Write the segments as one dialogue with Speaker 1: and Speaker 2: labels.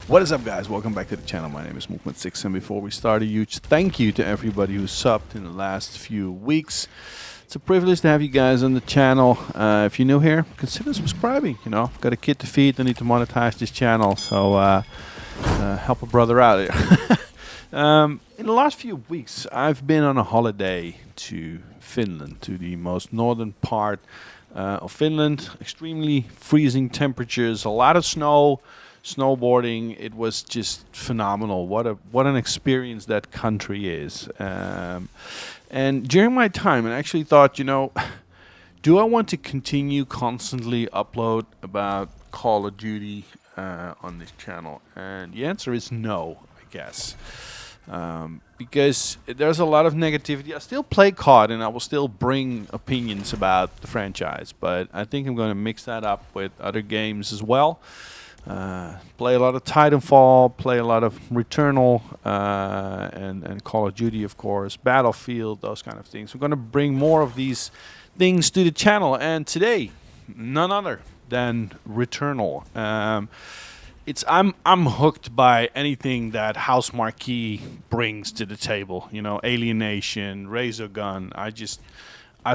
Speaker 1: What is up, guys? Welcome back to the channel. My name is Movement6, and before we start, a huge thank you to everybody who subbed in the last few weeks. It's a privilege to have you guys on the channel. If you're new here, consider subscribing. You know, I've got a kid to feed. I need to monetize this channel, so help a brother out here. In the last few weeks, I've been on a holiday to Finland, to the most northern part of Finland. Extremely freezing temperatures, a lot of snow. Snowboarding, it was just phenomenal. What an experience that country is. And during my time, I actually thought, you know, do I want to continue constantly upload about Call of Duty on this channel? And the answer is no, I guess. Because there's a lot of negativity. I still play COD and I will still bring opinions about the franchise, but I think I'm going to mix that up with other games as well. Play a lot of Titanfall, play a lot of Returnal, and Call of Duty, of course, Battlefield, those kind of things. We're going to bring more of these things to the channel, and today, none other than Returnal. I'm hooked by anything that House Marquee brings to the table. You know, Alienation, Razor Gun. I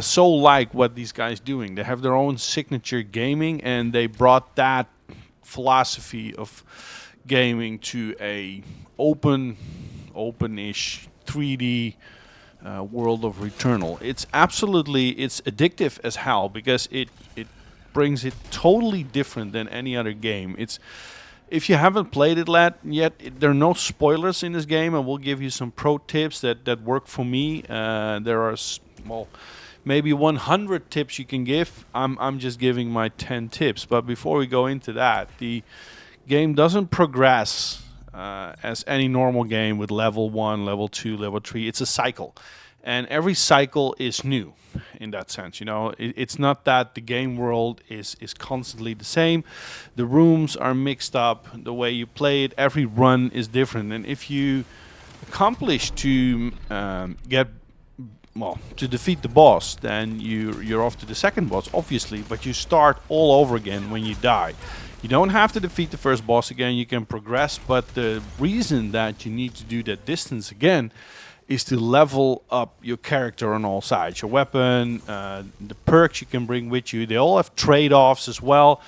Speaker 1: so like what these guys doing. They have their own signature gaming, and they brought that philosophy of gaming to a open-ish 3D world of Returnal. It's addictive as hell because it brings it totally different than any other game. If you haven't played it yet, there are no spoilers in this game, and we'll give you some pro tips that work for me. There are maybe 100 tips you can give. I'm just giving my 10 tips. But before we go into that, the game doesn't progress as any normal game with level 1, level 2, level 3. It's a cycle. And every cycle is new in that sense. You know, it's not that the game world is constantly the same. The rooms are mixed up. The way you play it, every run is different. And if you accomplish to to defeat the boss, then you're off to the second boss, obviously, but you start all over again when you die. You don't have to defeat the first boss again, you can progress, but the reason that you need to do that distance again is to level up your character on all sides. Your weapon, the perks you can bring with you, they all have trade-offs as well.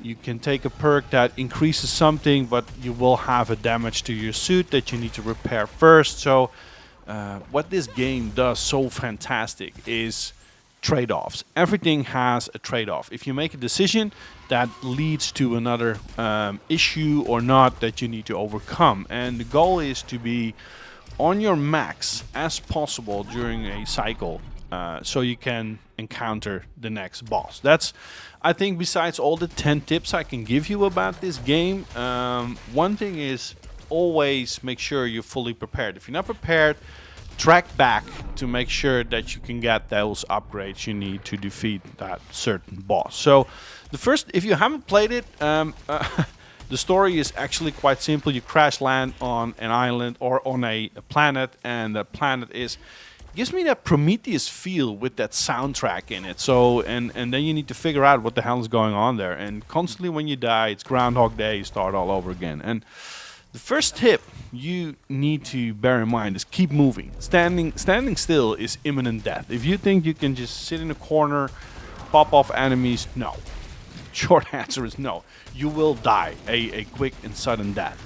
Speaker 1: You can take a perk that increases something, but you will have a damage to your suit that you need to repair first. So what this game does so fantastic is trade-offs. Everything has a trade-off. If you make a decision that leads to another issue or not that you need to overcome, and the goal is to be on your max as possible during a cycle, so you can encounter the next boss. That's, I think, besides all the 10 tips I can give you about this game, one thing is always make sure you're fully prepared. If you're not prepared, track back to make sure that you can get those upgrades you need to defeat that certain boss. So if you haven't played it, the story is actually quite simple. You crash land on an island or on a planet, and the planet gives me that Prometheus feel with that soundtrack in it. So and then you need to figure out what the hell is going on there. And constantly when you die, it's Groundhog Day. You start all over again. And the first tip you need to bear in mind is keep moving. Standing still is imminent death. If you think you can just sit in a corner, pop off enemies, no. Short answer is no. You will die a quick and sudden death.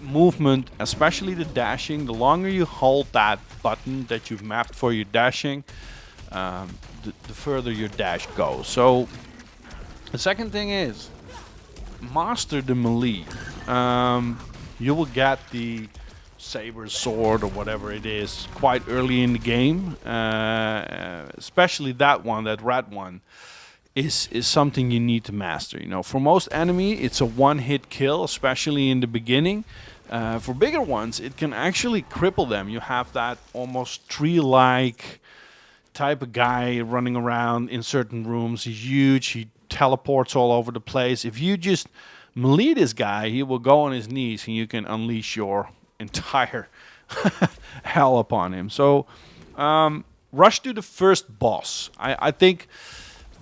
Speaker 1: Movement, especially the dashing, the longer you hold that button that you've mapped for your dashing, the further your dash goes. So the second thing is master the melee. You will get the saber, sword, or whatever it is quite early in the game. Especially that one, that red one, is something you need to master. You know, for most enemy, it's a one-hit kill, especially in the beginning. For bigger ones, it can actually cripple them. You have that almost tree-like type of guy running around in certain rooms. He's huge. He teleports all over the place. If you just melee this guy, he will go on his knees, and you can unleash your entire hell upon him. So rush to the first boss. I think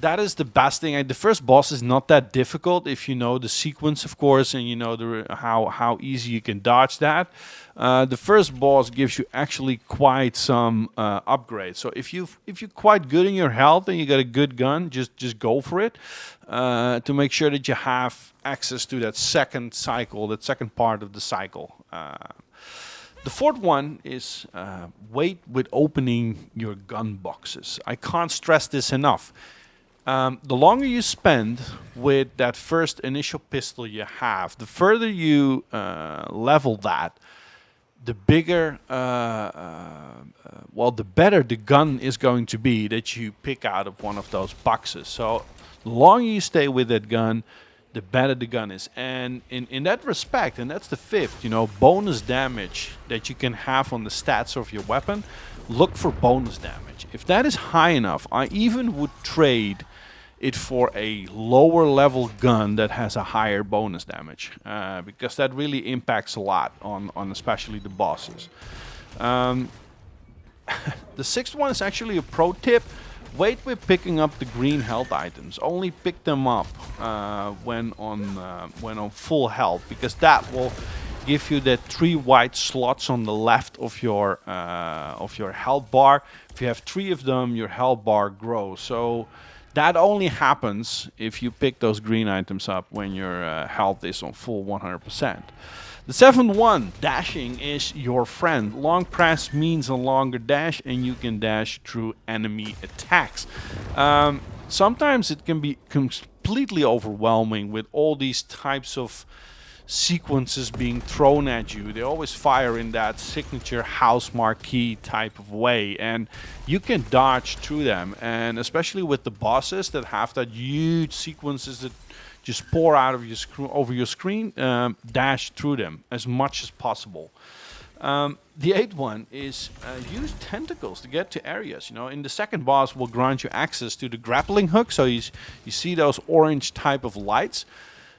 Speaker 1: that is the best thing. The first boss is not that difficult if you know the sequence, of course, and you know how easy you can dodge that. The first boss gives you actually quite some upgrades. So if you're quite good in your health and you got a good gun, just go for it to make sure that you have access to that second cycle, that second part of the cycle. The fourth one is wait with opening your gun boxes. I can't stress this enough. The longer you spend with that first initial pistol you have, the further you level that, the bigger, the better the gun is going to be that you pick out of one of those boxes. So the longer you stay with that gun, the better the gun is. And in that respect, and that's the fifth, bonus damage that you can have on the stats of your weapon, look for bonus damage. If that is high enough, I even would trade it for a lower level gun that has a higher bonus damage, because that really impacts a lot on especially the bosses. The sixth one is actually a pro tip. Wait with picking up the green health items. Only pick them up when on full health, because that will give you that 3 white slots on the left of your health bar. If you have 3 of them, your health bar grows. So that only happens if you pick those green items up when your health is on full 100%. The seventh one, dashing, is your friend. Long press means a longer dash, and you can dash through enemy attacks. Sometimes it can be completely overwhelming with all these types of sequences being thrown at you. They always fire in that signature house marquee type of way, and you can dodge through them. And especially with the bosses that have that huge sequences that just pour out of your over your screen, dash through them as much as possible. The eighth one is use tentacles to get to areas. In the second boss will grant you access to the grappling hook. So you see those orange type of lights.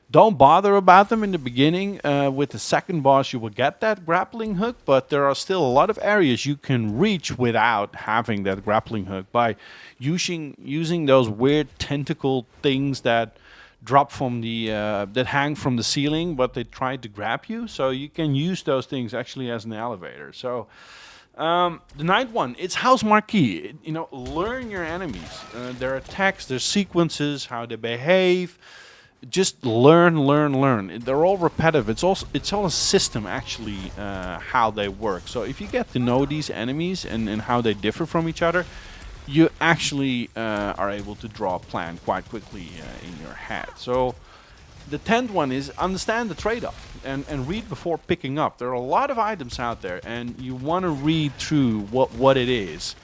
Speaker 1: Don't bother about them in the beginning. With the second boss, you will get that grappling hook, but there are still a lot of areas you can reach without having that grappling hook by using those weird tentacle things that drop from the that hang from the ceiling, but they try to grab you. So you can use those things actually as an elevator. So the ninth one, it's house marquee. Learn your enemies, their attacks, their sequences, how they behave. Just learn. They're all repetitive. It's all a system actually, how they work. So if you get to know these enemies and how they differ from each other, you actually are able to draw a plan quite quickly in your head. So the 10th one is understand the trade-off and read before picking up. There are a lot of items out there, and you want to read through what it is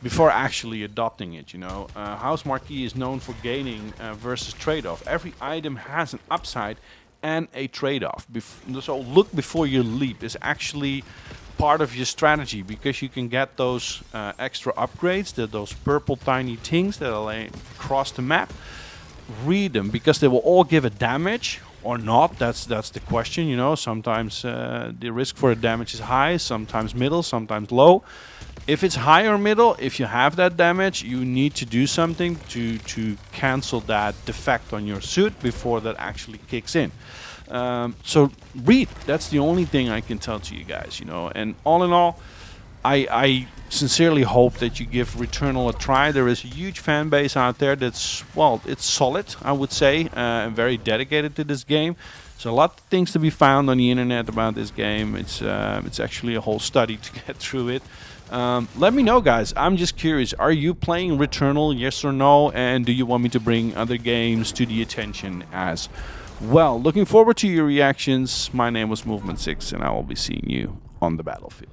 Speaker 1: before actually adopting it. House Marquee is known for gaining versus trade-off. Every item has an upside and a trade-off. So look before you leap is actually part of your strategy, because you can get those extra upgrades, those purple tiny things that are laying across the map. Read them, because they will all give a damage or not. That's the question. Sometimes the risk for a damage is high, sometimes middle, sometimes low. If it's high or middle, if you have that damage, you need to do something to cancel that defect on your suit before that actually kicks in. So read. That's the only thing I can tell to you guys, And all in all, I sincerely hope that you give Returnal a try. There is a huge fan base out there that's, it's solid, I would say, and very dedicated to this game. So a lot of things to be found on the internet about this game. It's actually a whole study to get through it. Let me know, guys. I'm just curious. Are you playing Returnal, yes or no? And do you want me to bring other games to the attention as well? Looking forward to your reactions. My name was Movement6, and I will be seeing you on the battlefield.